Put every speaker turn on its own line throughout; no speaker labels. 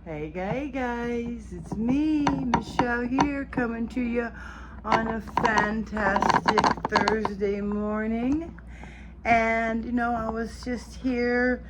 Hey guys, it's me, Michelle here, coming to you on a fantastic Thursday morning. And I was just here,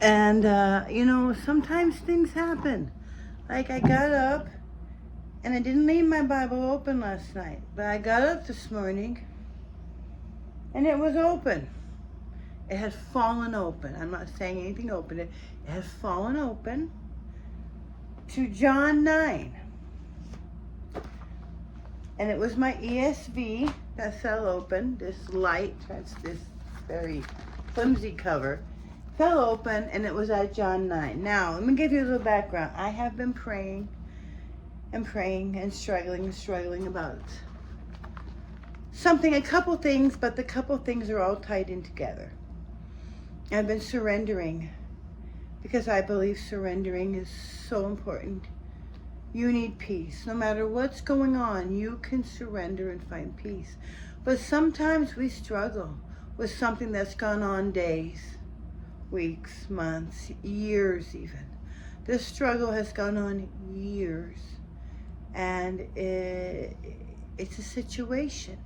and sometimes things happen. Like I got up, and I didn't leave my Bible open last night, but I got up this morning, and it was open. It had fallen open. I'm not saying anything open. It has fallen open to John 9. And it was my ESV that fell open. This light, this very flimsy cover, fell open, and it was at John 9. Now, let me give you a little background. I have been praying and struggling about something, a couple things, but the couple things are all tied in together. I've been surrendering because I believe surrendering is so important. You need peace. No matter what's going on, you can surrender and find peace. But sometimes we struggle with something that's gone on days, weeks, months, years even. This struggle has gone on years. And it's a situation.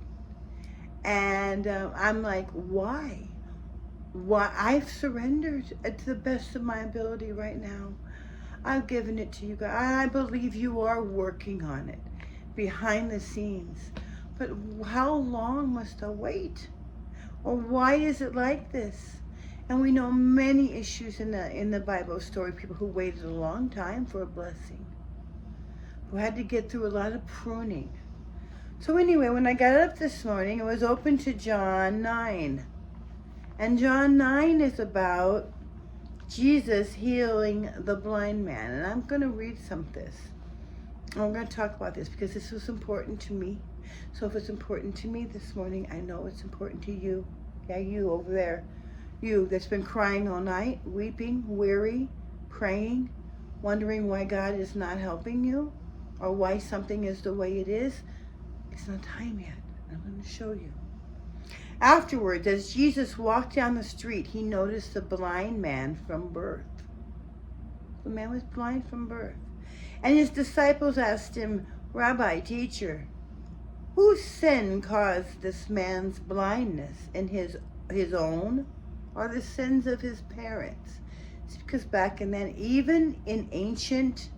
And I'm like, why? I've surrendered to the best of my ability right now. I've given it to you guys. I believe you are working on it behind the scenes. But how long must I wait? Or why is it like this? And we know many issues in the Bible story, people who waited a long time for a blessing, who had to get through a lot of pruning. So anyway, when I got up this morning, it was open to John 9. And John 9 is about Jesus healing the blind man. And I'm going to read some of this. I'm going to talk about this because this was important to me. So if it's important to me this morning, I know it's important to you. Yeah, you over there. You that's been crying all night, weeping, weary, praying, wondering why God is not helping you or why something is the way it is. It's not time yet. I'm going to show you. Afterwards, as Jesus walked down the street, he noticed a blind man from birth. The man was blind from birth. And his disciples asked him, Rabbi, teacher, whose sin caused this man's blindness? In his own or the sins of his parents? It's because back in then, even in ancient,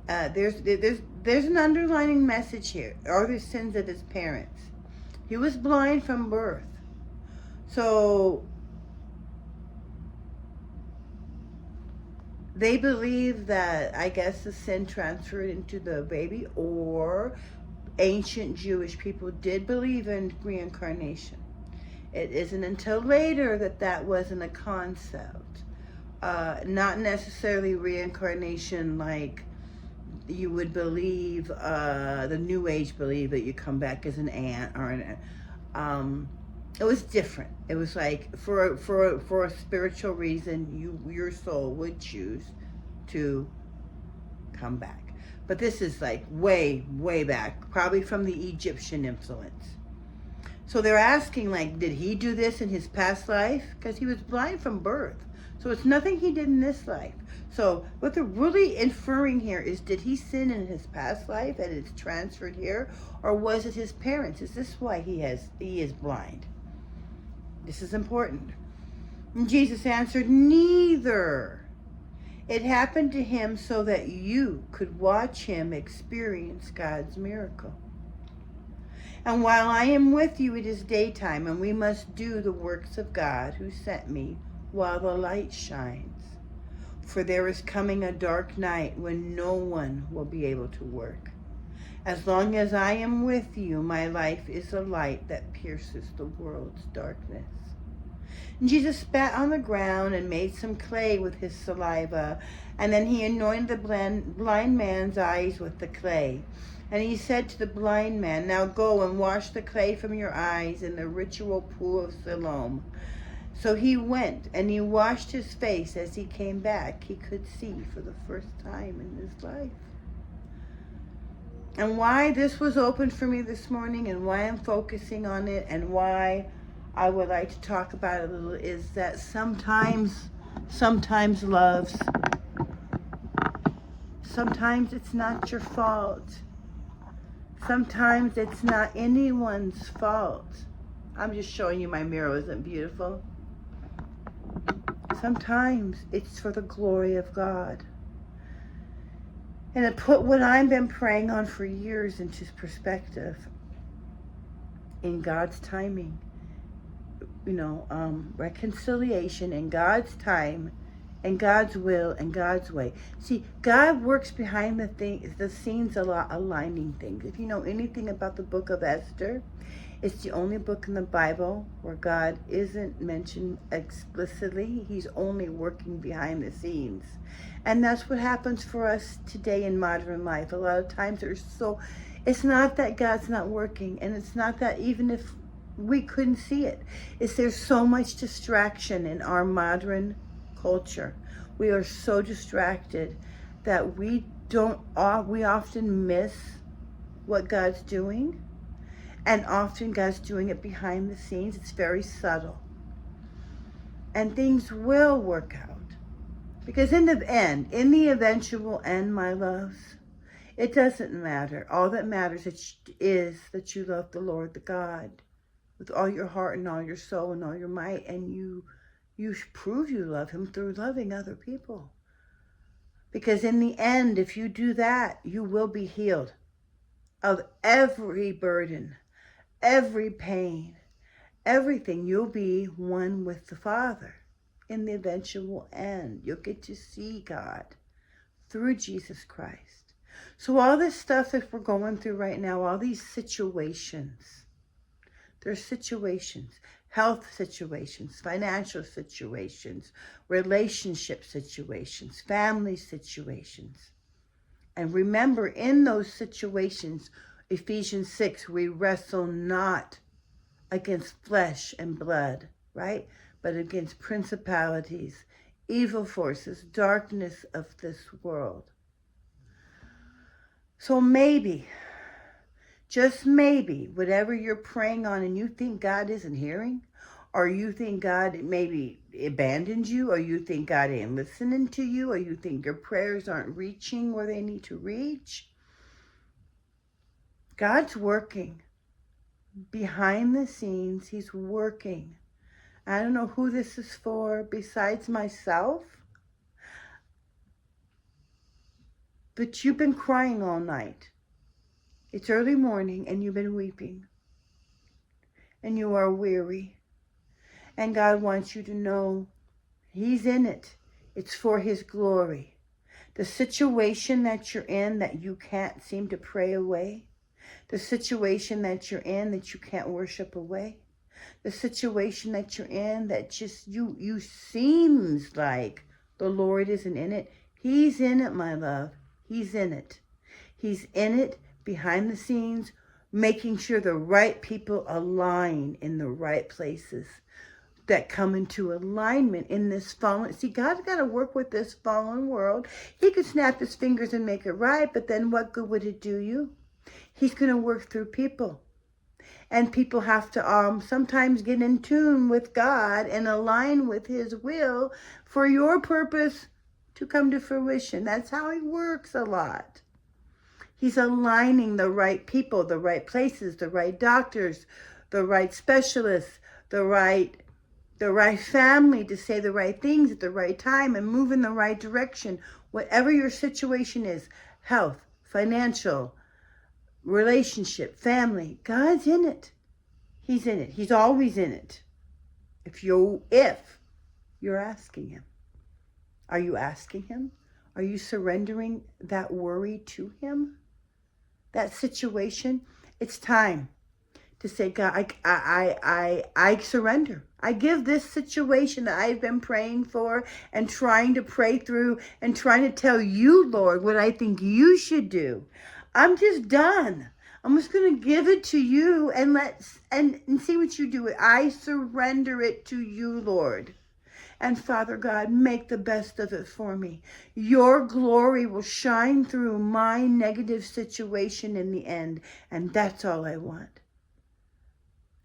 there's an underlining message here. Are the sins of his parents? He was blind from birth. So they believe that, I guess, the sin transferred into the baby, or ancient Jewish people did believe in reincarnation. It isn't until later that wasn't a concept. Not necessarily reincarnation like you would believe, the New Age believe that you come back as an ant or it was different. It was like for a spiritual reason, your soul would choose to come back. But this is like way back, probably from the Egyptian influence. So they're asking, like, did he do this in his past life? Because he was blind from birth. So it's nothing he did in this life. So what they're really inferring here is, did he sin in his past life and it's transferred here? Or was it his parents? Is this why he is blind? This is important. And Jesus answered, neither. It happened to him so that you could watch him experience God's miracle. And while I am with you, it is daytime, and we must do the works of God who sent me while the light shines. For there is coming a dark night when no one will be able to work. As long as I am with you, my life is a light that pierces the world's darkness. And Jesus spat on the ground and made some clay with his saliva, and then he anointed the blind man's eyes with the clay. And he said to the blind man, now go and wash the clay from your eyes in the ritual pool of Siloam. So he went and he washed his face. As he came back, he could see for the first time in his life. And why this was open for me this morning and why I'm focusing on it and why I would like to talk about it a little is that sometimes loves Sometimes it's not your fault. Sometimes it's not anyone's fault. I'm just showing you my mirror, isn't it beautiful? Sometimes it's for the glory of God. And it put what I've been praying on for years into perspective. In God's timing. Reconciliation in God's time, and God's will, and God's way. See, God works behind the scenes a lot, aligning things. If you know anything about the book of Esther, it's the only book in the Bible where God isn't mentioned explicitly. He's only working behind the scenes. And that's what happens for us today in modern life. A lot of times it's not that God's not working, and it's not that even if we couldn't see it. There's so much distraction in our modern culture. We are so distracted that we often miss what God's doing. And often God's doing it behind the scenes. It's very subtle. And things will work out. Because in the eventual end, my loves, it doesn't matter. All that matters is that you love the Lord, the God, with all your heart and all your soul and all your might. And you prove you love him through loving other people. Because in the end, if you do that, you will be healed of every burden, every pain, everything. You'll be one with the Father in the eventual end. You'll get to see God through Jesus Christ. So all this stuff that we're going through right now, all these situations, there's situations, health situations, financial situations, relationship situations, family situations. And remember, in those situations, Ephesians 6, we wrestle not against flesh and blood, right? But against principalities, evil forces, darkness of this world. So maybe, just maybe, whatever you're praying on and you think God isn't hearing, or you think God maybe abandoned you, or you think God ain't listening to you, or you think your prayers aren't reaching where they need to reach, God's working. Behind the scenes, he's working. I don't know who this is for besides myself, but you've been crying all night. It's early morning and you've been weeping. And you are weary. And God wants you to know he's in it. It's for his glory. The situation that you're in that you can't seem to pray away, the situation that you're in that you can't worship away, the situation that you're in that just you seems like the Lord isn't in it. He's in it, my love. He's in it. He's in it behind the scenes, making sure the right people align in the right places that come into alignment in this fallen. See, God's got to work with this fallen world. He could snap his fingers and make it right, but then what good would it do you? He's going to work through people. And people have to sometimes get in tune with God and align with his will for your purpose to come to fruition. That's how he works a lot. He's aligning the right people, the right places, the right doctors, the right specialists, the right family to say the right things at the right time and move in the right direction. Whatever your situation is, health, financial, relationship, family, God's in it. He's in it. He's always in it. If you're asking him. Are you asking him? Are you surrendering that worry to him? That situation? It's time to say, God, I surrender. I give this situation that I've been praying for and trying to pray through and trying to tell you, Lord, what I think you should do. I'm just done. I'm just going to give it to you and see what you do. I surrender it to you, Lord. And Father God, make the best of it for me. Your glory will shine through my negative situation in the end. And that's all I want.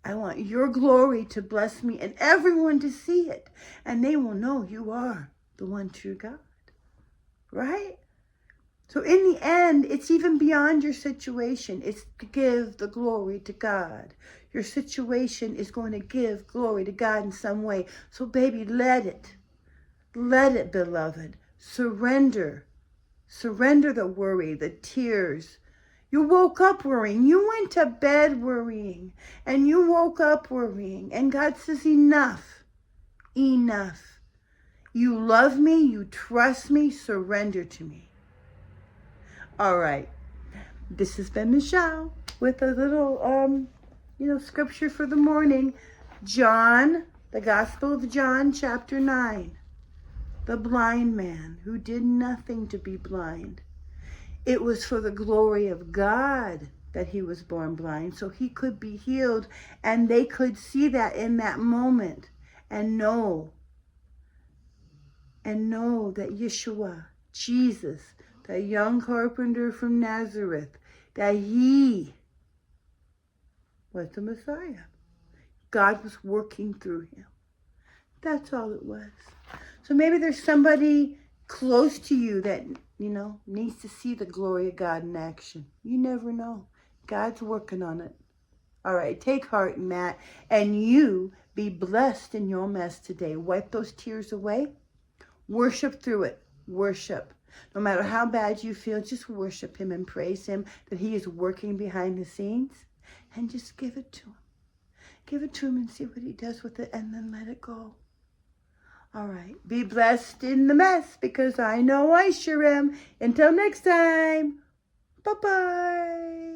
I want your glory to bless me and everyone to see it. And they will know you are the one true God. Right? So in the end, it's even beyond your situation. It's to give the glory to God. Your situation is going to give glory to God in some way. So baby, let it. Let it, beloved. Surrender. Surrender the worry, the tears. You woke up worrying. You went to bed worrying. And you woke up worrying. And God says, enough. Enough. You love me. You trust me. Surrender to me. All right. This has been Michelle with a little, scripture for the morning. John, the Gospel of John, chapter 9. The blind man who did nothing to be blind. It was for the glory of God that he was born blind, so he could be healed, and they could see that in that moment and know that Yeshua, Jesus, the young carpenter from Nazareth, that he was the Messiah. God was working through him. That's all it was. So maybe there's somebody close to you that, needs to see the glory of God in action. You never know. God's working on it. All right, take heart in that. And you be blessed in your mess today. Wipe those tears away. Worship through it. Worship. No matter how bad you feel, just worship him and praise him that he is working behind the scenes. And just give it to him. Give it to him and see what he does with it, and then let it go. All right. Be blessed in the mess, because I know I sure am. Until next time. Bye-bye.